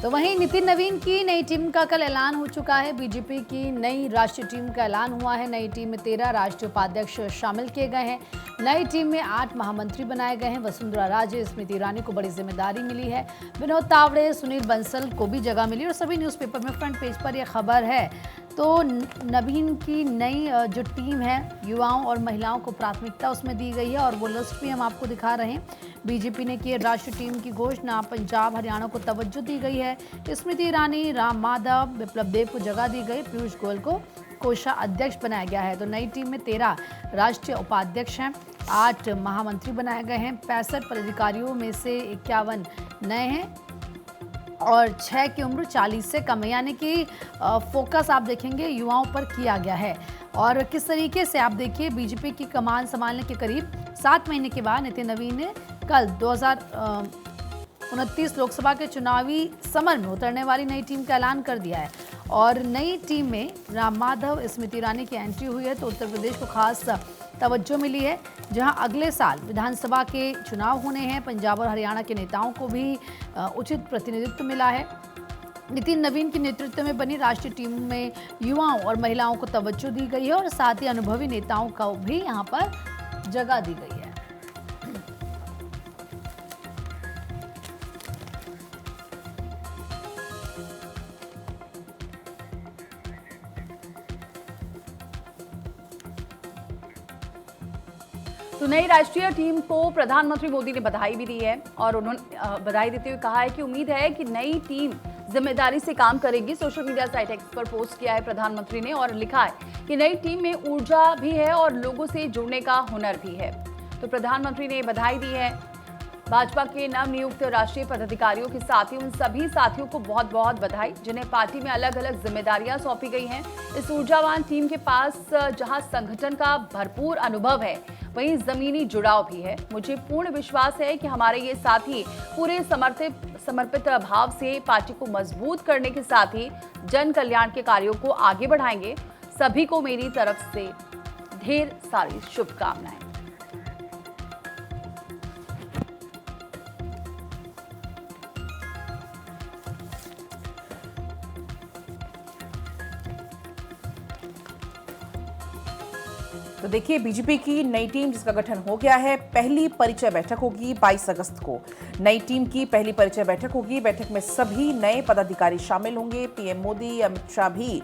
तो वहीं नितिन नवीन की नई टीम का कल ऐलान हो चुका है। बीजेपी की नई राष्ट्रीय टीम का ऐलान हुआ है। नई टीम में 13 राष्ट्रीय उपाध्यक्ष शामिल किए गए हैं। नई टीम में 8 महामंत्री बनाए गए हैं। वसुंधरा राजे, स्मृति ईरानी को बड़ी जिम्मेदारी मिली है। विनोद तावड़े, सुनील बंसल को भी जगह मिली और सभी न्यूज़पेपर में फ्रंट पेज पर यह खबर है। तो नवीन की नई जो टीम है, युवाओं और महिलाओं को प्राथमिकता उसमें दी गई है और वो लिस्ट भी हम आपको दिखा रहे हैं। बीजेपी ने की राष्ट्रीय टीम की घोषणा। पंजाब, हरियाणा को तवज्जो दी गई है। स्मृति ईरानी, राम माधव, विप्लव देव को जगह दी गई। पीयूष गोयल को कोषाध्यक्ष बनाया गया है। तो नई टीम में 13 राष्ट्रीय उपाध्यक्ष हैं, 8 महामंत्री बनाए गए हैं। 65 पदाधिकारियों में से 51 नए हैं और 6 की उम्र 40 से कम है, यानी कि फोकस आप देखेंगे युवाओं पर किया गया है। और किस तरीके से आप देखिए, बीजेपी की कमान संभालने के करीब 7 महीने के बाद नितिन नवीन ने कल 2029 लोकसभा के चुनावी समर में उतरने वाली नई टीम का ऐलान कर दिया है। और नई टीम में राम माधव, स्मृति ईरानी की एंट्री हुई है। तो उत्तर प्रदेश को खास तवज्जो मिली है, जहां अगले साल विधानसभा के चुनाव होने हैं। पंजाब और हरियाणा के नेताओं को भी उचित प्रतिनिधित्व मिला है। नितिन नवीन के नेतृत्व में बनी राष्ट्रीय टीम में युवाओं और महिलाओं को तवज्जो दी गई है और साथ ही अनुभवी नेताओं को भी यहां पर जगह दी गई है। तो नई राष्ट्रीय टीम को प्रधानमंत्री मोदी ने बधाई भी दी है और उन्होंने बधाई देते हुए कहा है कि उम्मीद है कि नई टीम जिम्मेदारी से काम करेगी। सोशल मीडिया साइट एक्स पर पोस्ट किया है प्रधानमंत्री ने और लिखा है कि नई टीम में ऊर्जा भी है और लोगों से जुड़ने का हुनर भी है। तो प्रधानमंत्री ने बधाई दी है भाजपा के नवनियुक्त राष्ट्रीय पदाधिकारियों के साथ ही उन सभी साथियों को बहुत बहुत बधाई, जिन्हें पार्टी में अलग अलग जिम्मेदारियां सौंपी गई हैं। इस ऊर्जावान टीम के पास जहां संगठन का भरपूर अनुभव है, वहीं जमीनी जुड़ाव भी है। मुझे पूर्ण विश्वास है कि हमारे ये साथी पूरे समर्पित भाव से पार्टी को मजबूत करने के साथ ही जन कल्याण के कार्यों को आगे बढ़ाएंगे। सभी को मेरी तरफ से ढेर सारी शुभकामनाएं। तो देखिए, बीजेपी की नई टीम जिसका गठन हो गया है, पहली परिचय बैठक होगी 22 अगस्त को। नई टीम की पहली परिचय बैठक होगी। बैठक में सभी नए पदाधिकारी शामिल होंगे। पीएम मोदी, अमित शाह भी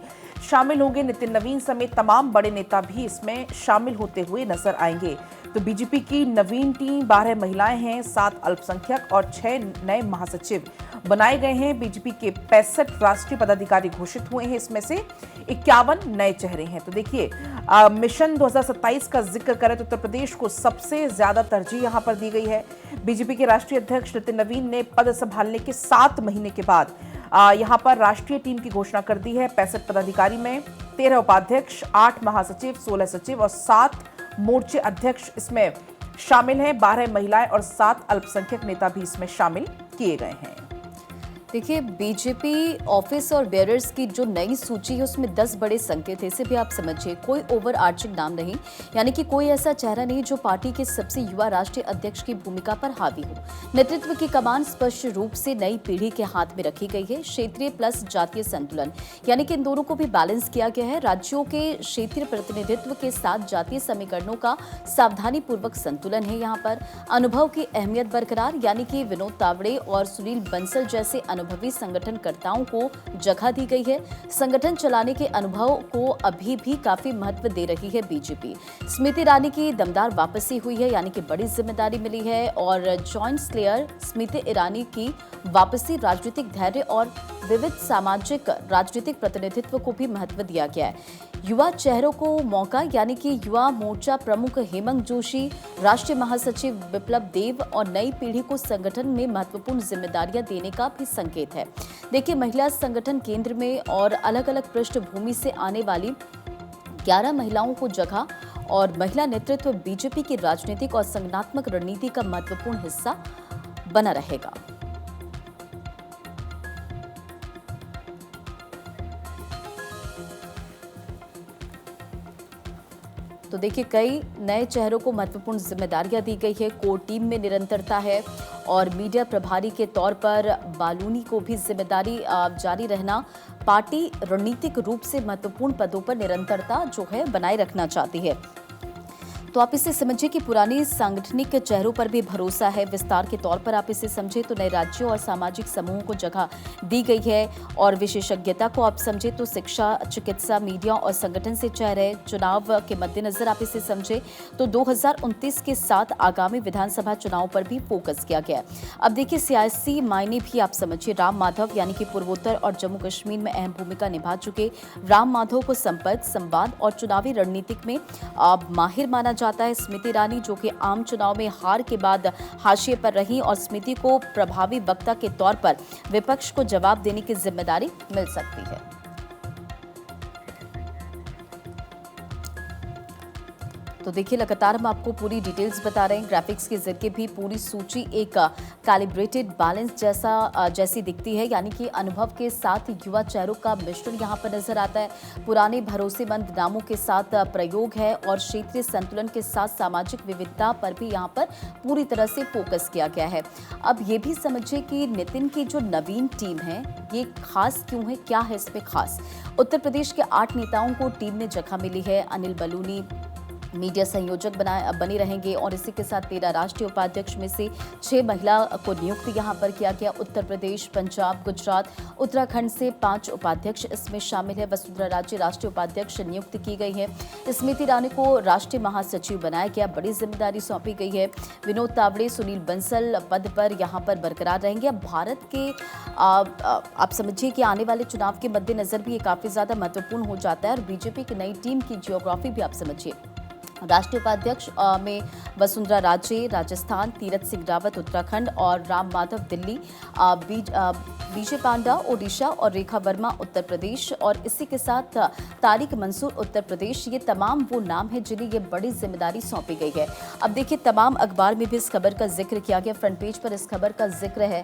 शामिल होंगे। नितिन नवीन समेत तमाम बड़े नेता भी इसमें शामिल होते हुए नजर आएंगे। तो बीजेपी की नवीन टीम 12 महिलाएं हैं, 7 अल्पसंख्यक और 6 नए महासचिव बनाए गए हैं। बीजेपी के 65 राष्ट्रीय पदाधिकारी घोषित हुए हैं, इसमें से 51 नए चेहरे हैं। तो देखिए, मिशन 2027 का जिक्र करें तो उत्तर प्रदेश को सबसे ज्यादा तरजीह यहां पर दी गई है। बीजेपी के राष्ट्रीय अध्यक्ष नितिन नवीन ने पद संभालने के 7 महीने के बाद यहां पर राष्ट्रीय टीम की घोषणा कर दी है। 65 पदाधिकारी में 13 उपाध्यक्ष, 8 महासचिव, 16 सचिव और 7 मोर्चे अध्यक्ष इसमें शामिल हैं। 12 महिलाएं और 7 अल्पसंख्यक नेता भी इसमें शामिल किए गए हैं। देखिए, बीजेपी ऑफिस और बेयरर्स की जो नई सूची है उसमें 10 बड़े संकेत है। इसे भी आप समझिए, कोई ओवर आर्चिंग नाम नहीं, यानी कि कोई ऐसा चेहरा नहीं जो पार्टी के सबसे युवा राष्ट्रीय अध्यक्ष की भूमिका पर हावी हो। नेतृत्व की कमान स्पष्ट रूप से नई पीढ़ी के हाथ में रखी गई है। क्षेत्रीय प्लस जातीय संतुलन, यानी कि इन दोनों को भी बैलेंस किया गया है। राज्यों के क्षेत्रीय प्रतिनिधित्व के साथ जातीय समीकरणों का सावधानी पूर्वक संतुलन है। यहाँ पर अनुभव की अहमियत बरकरार, यानी कि विनोद तावड़े और सुनील बंसल जैसे अनुभवी संगठनकर्ताओं को जगह दी गई है। संगठन चलाने के अनुभव को अभी भी काफी महत्व दे रही है बीजेपी। स्मृति ईरानी की दमदार वापसी हुई है, यानी कि बड़ी जिम्मेदारी मिली है। और जॉइंट स्लेयर स्मृति ईरानी की वापसी राजनीतिक धैर्य और विविध सामाजिक राजनीतिक प्रतिनिधित्व को भी महत्व दिया गया है। युवा चेहरों को मौका, यानी कि युवा मोर्चा प्रमुख हेमंत जोशी, राष्ट्रीय महासचिव विप्लव देव और नई पीढ़ी को संगठन में महत्वपूर्ण जिम्मेदारियां देने का भी संकेत है। देखिए, महिला संगठन केंद्र में और अलग अलग पृष्ठभूमि से आने वाली 11 महिलाओं को जगह और महिला नेतृत्व बीजेपी की राजनीतिक और संगठनात्मक रणनीति का महत्वपूर्ण हिस्सा बना रहेगा। तो देखिए कई नए चेहरों को महत्वपूर्ण जिम्मेदारियां दी गई है। कोर टीम में निरंतरता है और मीडिया प्रभारी के तौर पर बालूनी को भी जिम्मेदारी जारी रहना। पार्टी रणनीतिक रूप से महत्वपूर्ण पदों पर निरंतरता जो है बनाए रखना चाहती है। तो आप इसे समझिए कि पुरानी सांगठनिक चेहरों पर भी भरोसा है। विस्तार के तौर पर आप इसे समझे तो नए राज्यों और सामाजिक समूहों को जगह दी गई है और विशेषज्ञता को आप समझे तो शिक्षा, चिकित्सा, मीडिया और संगठन से चेहरे। चुनाव के मद्देनजर आप इसे समझे तो 2029 के साथ आगामी विधानसभा चुनाव पर भी फोकस किया गया। अब देखिए सियासी मायने भी आप समझिए। राम माधव यानी कि पूर्वोत्तर और जम्मू कश्मीर में अहम भूमिका निभा चुके राम माधव को संपर्क, संवाद और चुनावी रणनीतिक में माहिर माना जाता है। स्मृति ईरानी जो कि आम चुनाव में हार के बाद हाशिए पर रही और स्मृति को प्रभावी वक्ता के तौर पर विपक्ष को जवाब देने की जिम्मेदारी मिल सकती है। तो देखिए लगातार हम आपको पूरी डिटेल्स बता रहे हैं। ग्राफिक्स के जरिए भी पूरी सूची एक कैलिब्रेटेड बैलेंस जैसी दिखती है, यानी कि अनुभव के साथ युवा चेहरों का मिश्रण यहाँ पर नजर आता है। पुराने भरोसेमंद नामों के साथ प्रयोग है और क्षेत्रीय संतुलन के साथ सामाजिक विविधता पर भी यहाँ पर पूरी तरह से फोकस किया गया है। अब ये भी समझिए कि नितिन की जो नवीन टीम है ये खास क्यों है, क्या है इसमें खास। उत्तर प्रदेश के 8 नेताओं को टीम में जगह मिली है। अनिल बलूनी मीडिया संयोजक बने रहेंगे और इसी के साथ 13 राष्ट्रीय उपाध्यक्ष में से 6 महिला को नियुक्त यहां पर किया गया। उत्तर प्रदेश, पंजाब, गुजरात, उत्तराखंड से 5 उपाध्यक्ष इसमें शामिल है। वसुंधरा राजे राष्ट्रीय उपाध्यक्ष नियुक्त की गई है। स्मृति ईरानी को राष्ट्रीय महासचिव बनाया गया, बड़ी जिम्मेदारी सौंपी गई है। विनोद तावड़े, सुनील बंसल पद पर यहां पर बरकरार रहेंगे। अब भारत के आप समझिए कि आने वाले चुनाव के मद्देनजर भी ये काफी ज्यादा महत्वपूर्ण हो जाता है और बीजेपी की नई टीम की जियोग्राफी भी आप समझिए। राष्ट्रीय उपाध्यक्ष में वसुंधरा राजे राजस्थान, तीरथ सिंह रावत उत्तराखंड और राम माधव दिल्ली, विजय पांडा ओडिशा और रेखा वर्मा उत्तर प्रदेश और इसी के साथ तारिक मंसूर उत्तर प्रदेश। ये तमाम वो नाम हैं जिन्हें ये बड़ी जिम्मेदारी सौंपी गई है। अब देखिए तमाम अखबार में भी इस खबर का जिक्र किया गया। फ्रंट पेज पर इस खबर का जिक्र है।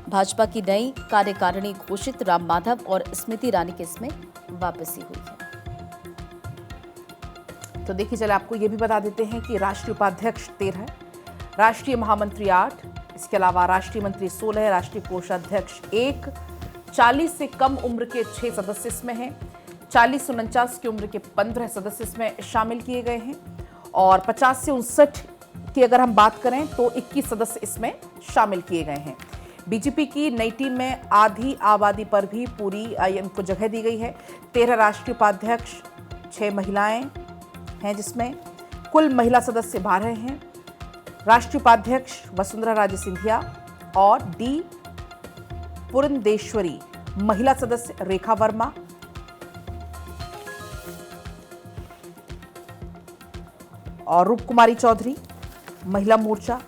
भाजपा की नई कार्यकारिणी घोषित, राम माधव और स्मृति ईरानी की इसमें वापसी हुई है। तो देखिए चले आपको ये भी बता देते हैं कि राष्ट्रीय उपाध्यक्ष 13, राष्ट्रीय महामंत्री 8, इसके अलावा राष्ट्रीय मंत्री 16, राष्ट्रीय कोषाध्यक्ष 1, 40 से कम उम्र के 6 सदस्य इसमें हैं, 40 से 49 की उम्र के 15 सदस्य इसमें शामिल किए गए हैं और 50 से 59 की अगर हम बात करें तो 21 सदस्य इसमें शामिल किए गए हैं। बीजेपी की नई टीम में आधी आबादी पर भी पूरी इनको जगह दी गई है। 13 राष्ट्रीय उपाध्यक्ष, 6 महिलाएं हैं जिसमें कुल महिला सदस्य 12 हैं। राष्ट्रीय उपाध्यक्ष वसुंधरा राजे सिंधिया और डी पुरंदेश्वरी, महिला सदस्य रेखा वर्मा और रूप कुमारी चौधरी, महिला मोर्चा।